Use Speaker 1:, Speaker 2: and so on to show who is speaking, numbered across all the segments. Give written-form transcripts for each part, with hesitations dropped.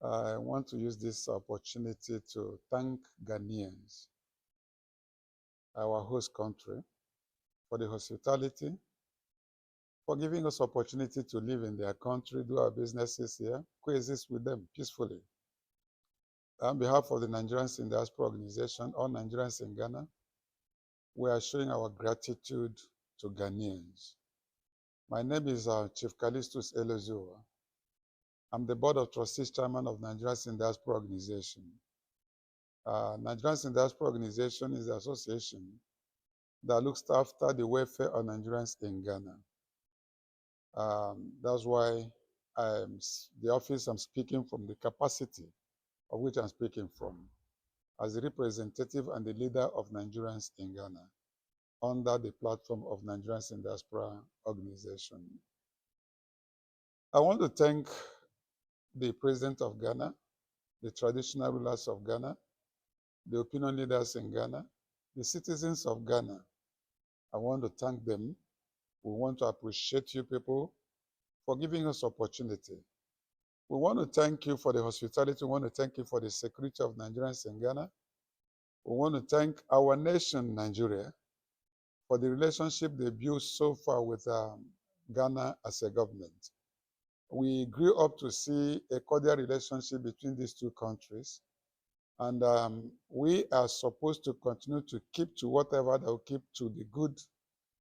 Speaker 1: I want to use this opportunity to thank Ghanaians, our host country, for the hospitality, for giving us opportunity to live in their country, do our businesses here, coexist with them peacefully. On behalf of the Nigerians in Diaspora Organization, all Nigerians in Ghana, we are showing our gratitude to Ghanaians. My name is Chief Callistus Elezoa. I'm the Board of Trustees Chairman of Nigerians in Diaspora Organization. Nigerians in Diaspora Organization is the association that looks after the welfare of Nigerians in Ghana. That's why the office I'm speaking from, the capacity of which I'm speaking from, as the representative and the leader of Nigerians in Ghana, under the platform of Nigerians in Diaspora Organization. I want to thank the President of Ghana, the traditional rulers of Ghana, the opinion leaders in Ghana, the citizens of Ghana. I want to thank them. We want to appreciate you people for giving us opportunity. We want to thank you for the hospitality. We want to thank you for the security of Nigerians in Ghana. We want to thank our nation, Nigeria, for the relationship they built so far with Ghana as a government. We grew up to see a cordial relationship between these two countries. And we are supposed to continue to keep to whatever that will keep to the good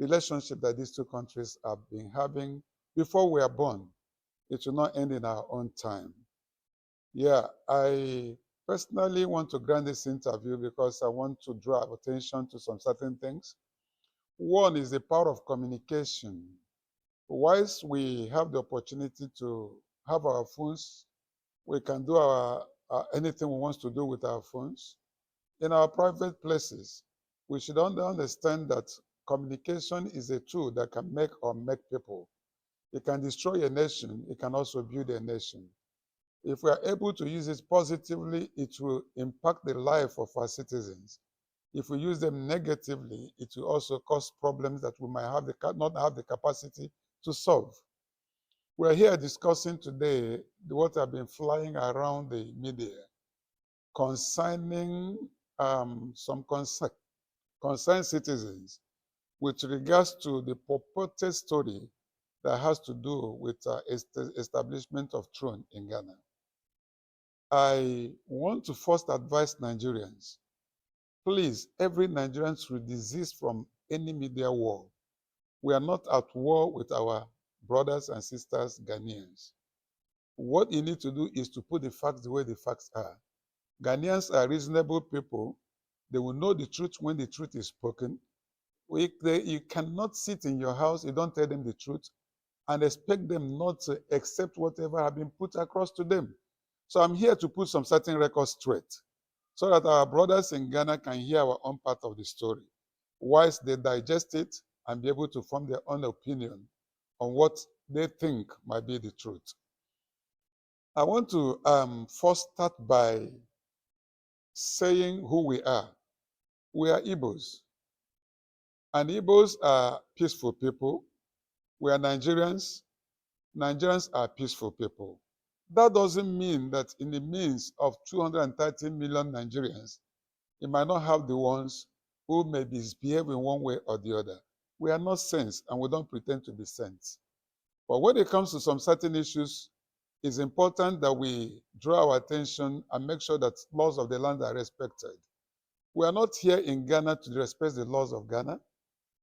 Speaker 1: relationship that these two countries have been having before we are born. It will not end in our own time. Yeah, I personally want to grant this interview because I want to draw attention to some certain things. One is the power of communication. Whilst we have the opportunity to have our phones, we can do anything we want to do with our phones. In our private places, we should understand that communication is a tool that can make or make people. It can destroy a nation. It can also build a nation. If we are able to use it positively, it will impact the life of our citizens. If we use them negatively, it will also cause problems that we might not have the capacity to solve. We're here discussing today what have been flying around the media concerning some concerned citizens with regards to the purported story that has to do with establishment of throne in Ghana. I want to first advise Nigerians, please, every Nigerian should desist from any media war. We are not at war with our brothers and sisters, Ghanaians. What you need to do is to put the facts the way the facts are. Ghanaians are reasonable people. They will know the truth when the truth is spoken. You cannot sit in your house, you don't tell them the truth, and expect them not to accept whatever has been put across to them. So I'm here to put some certain records straight so that our brothers in Ghana can hear our own part of the story, whilst they digest it and be able to form their own opinion on what they think might be the truth. I want to first start by saying who we are. We are Igbos, and Igbos are peaceful people. We are Nigerians. Nigerians are peaceful people. That doesn't mean that in the midst of 230 million Nigerians, you might not have the ones who may misbehave in one way or the other. We are not saints, and we don't pretend to be saints. But when it comes to some certain issues, it's important that we draw our attention and make sure that laws of the land are respected. We are not here in Ghana to disrespect the laws of Ghana.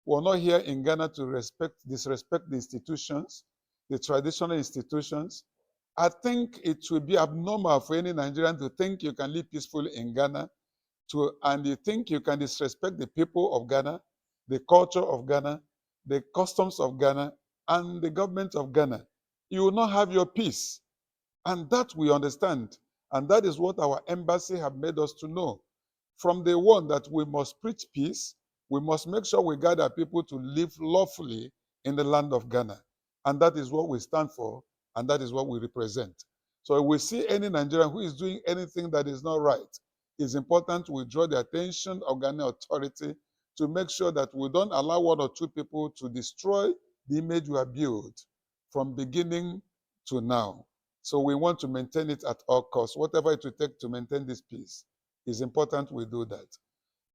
Speaker 1: We are not here in Ghana to disrespect the institutions, the traditional institutions. I think it will be abnormal for any Nigerian to think you can live peacefully in Ghana and you think you can disrespect the people of Ghana, the culture of Ghana, the customs of Ghana, and the government of Ghana. You will not have your peace. And that we understand. And that is what our embassy have made us to know. From the one that we must preach peace, we must make sure we guide our people to live lawfully in the land of Ghana. And that is what we stand for, and that is what we represent. So if we see any Nigerian who is doing anything that is not right, it's important we draw the attention of Ghanaian authority to make sure that we don't allow one or two people to destroy the image we have built from beginning to now. So we want to maintain it at all costs. Whatever it will take to maintain this peace is important we do that.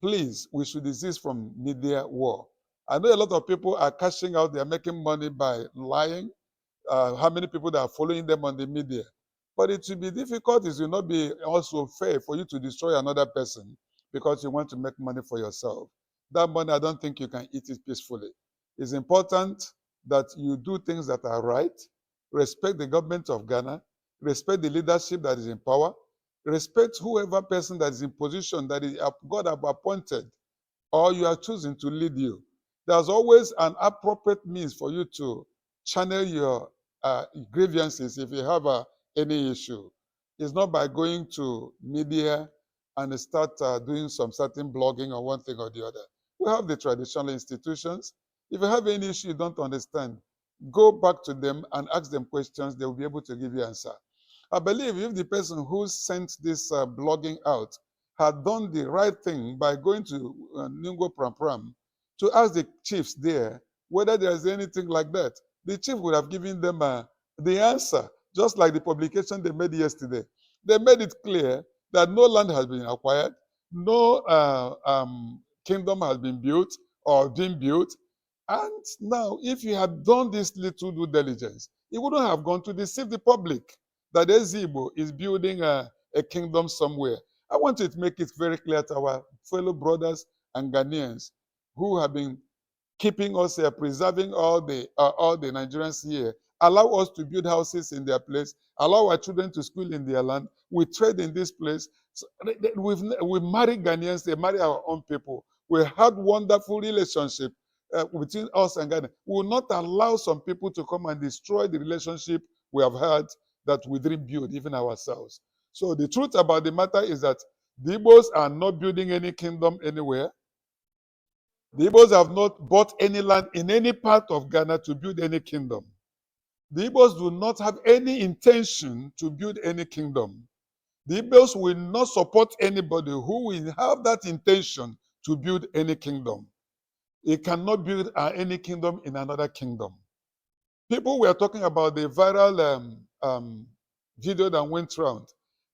Speaker 1: Please, we should desist from media war. I know a lot of people are cashing out, they are making money by lying, how many people that are following them on the media. But it will be difficult, it will not be also fair for you to destroy another person because you want to make money for yourself. That money, I don't think you can eat it peacefully. It's important that you do things that are right, respect the government of Ghana, respect the leadership that is in power, respect whoever person that is in position that is God have appointed or you are choosing to lead you. There's always an appropriate means for you to channel your grievances if you have any issue. It's not by going to media and start doing some certain blogging or one thing or the other. We have the traditional institutions. If you have any issue you don't understand, go back to them and ask them questions. They will be able to give you answer. I believe if the person who sent this blogging out had done the right thing by going to Ningo Pram Pram to ask the chiefs there whether there is anything like that, the chief would have given them the answer, just like the publication they made yesterday. They made it clear that no land has been acquired, no kingdom has been built or been built. And now, if you had done this little due diligence, it wouldn't have gone to deceive the public that Ezigbo is building a kingdom somewhere. I want to make it very clear to our fellow brothers and Ghanaians who have been keeping us here, preserving all the Nigerians here. Allow us to build houses in their place. Allow our children to school in their land. We trade in this place. So we've married Ghanaians. They marry our own people. We had wonderful relationship between us and Ghana. We will not allow some people to come and destroy the relationship we have had that we didn't build even ourselves. So the truth about the matter is that the Igbos are not building any kingdom anywhere. The Igbos have not bought any land in any part of Ghana to build any kingdom. The Igbos do not have any intention to build any kingdom. The Igbos will not support anybody who will have that intention to build any kingdom. It cannot build any kingdom in another kingdom. People were talking about the viral video that went round.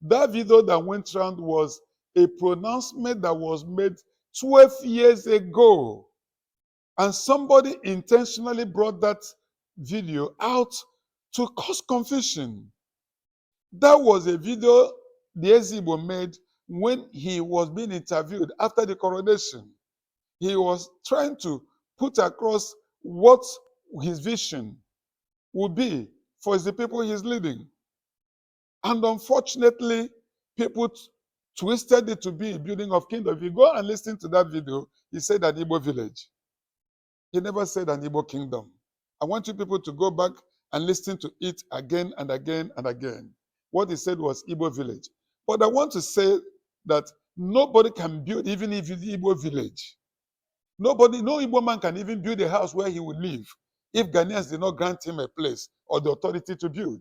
Speaker 1: That video that went round was a pronouncement that was made 12 years ago. And somebody intentionally brought that video out to cause confusion. That was a video the Ezigbo made when he was being interviewed after the coronation. He was trying to put across what his vision would be for the people he's leading. And unfortunately, people twisted it to be a building of kingdom. If you go and listen to that video, he said an Igbo village. He never said an Igbo kingdom. I want you people to go back and listen to it again and again and again. What he said was Igbo village. But I want to say that nobody can build, even if it's Igbo village. Nobody, no Igbo man can even build a house where he will live if Ghanaians did not grant him a place or the authority to build.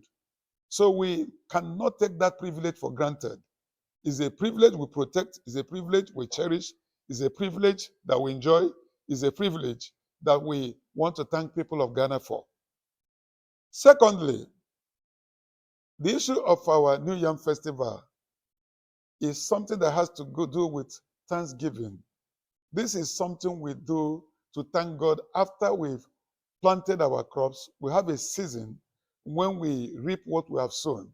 Speaker 1: So we cannot take that privilege for granted. It's a privilege we protect, it's a privilege we cherish, it's a privilege that we enjoy, it's a privilege that we want to thank people of Ghana for. Secondly, the issue of our New Yam Festival is something that has to do with Thanksgiving. This is something we do to thank God after we've planted our crops. We have a season when we reap what we have sown.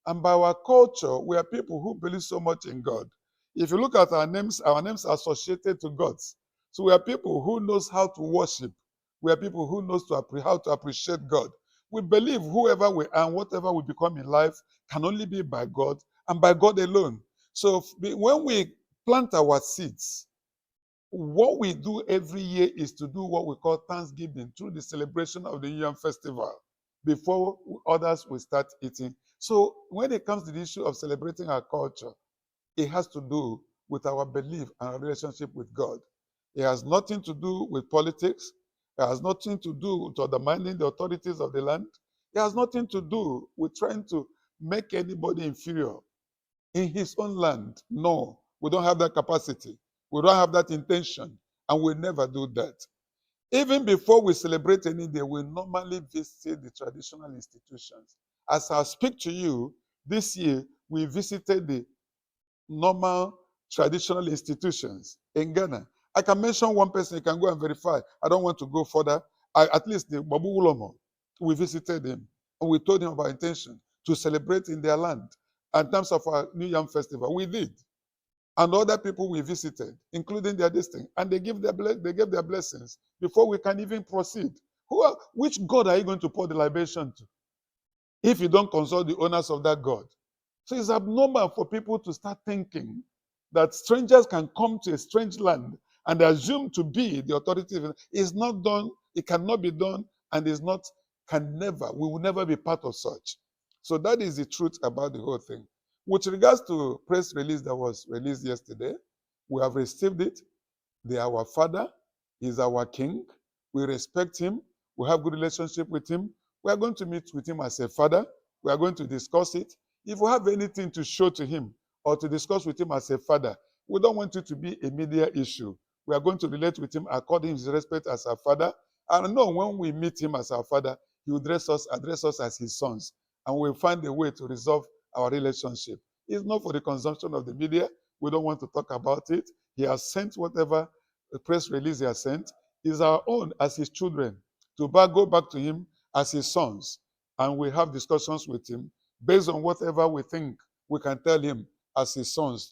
Speaker 1: And by our culture, we are people who believe so much in God. If you look at our names are associated to gods. So we are people who knows how to worship. We are people who knows how to appreciate God. We believe whoever we are and whatever we become in life can only be by God and by God alone. So when we plant our seeds, what we do every year is to do what we call Thanksgiving through the celebration of the New Yam Festival before others will start eating. So when it comes to the issue of celebrating our culture, it has to do with our belief and our relationship with God. It has nothing to do with politics. It has nothing to do with undermining the authorities of the land. It has nothing to do with trying to make anybody inferior in his own land. No, we don't have that capacity. We don't have that intention, and we'll never do that. Even before we celebrate any day, we normally visit the traditional institutions. As I speak to you, this year we visited the normal traditional institutions in Ghana. I can mention one person, you can go and verify. I don't want to go further. At least the Babu Ulomo, we visited him and we told him of our intention to celebrate in their land. In terms of our New Yam Festival, we did. And other people we visited, including their district, and they gave their blessings before we can even proceed. Which God are you going to pour the libation to if you don't consult the owners of that God? So it's abnormal for people to start thinking that strangers can come to a strange land and assume to be the authority. It's not done, it cannot be done, and we will never be part of such. So that is the truth about the whole thing. With regards to press release that was released yesterday, we have received it. They are our father, he's our king. We respect him. We have good relationship with him. We are going to meet with him as a father. We are going to discuss it. If we have anything to show to him or to discuss with him as a father, we don't want it to be a media issue. We are going to relate with him according to his respect as our father. And know when we meet him as our father, he will address us as his sons. And we'll find a way to resolve our relationship. It's not for the consumption of the media. We don't want to talk about it. He has sent whatever press release he has sent. Is our own as his children to go back to him as his sons. And we have discussions with him based on whatever we think we can tell him as his sons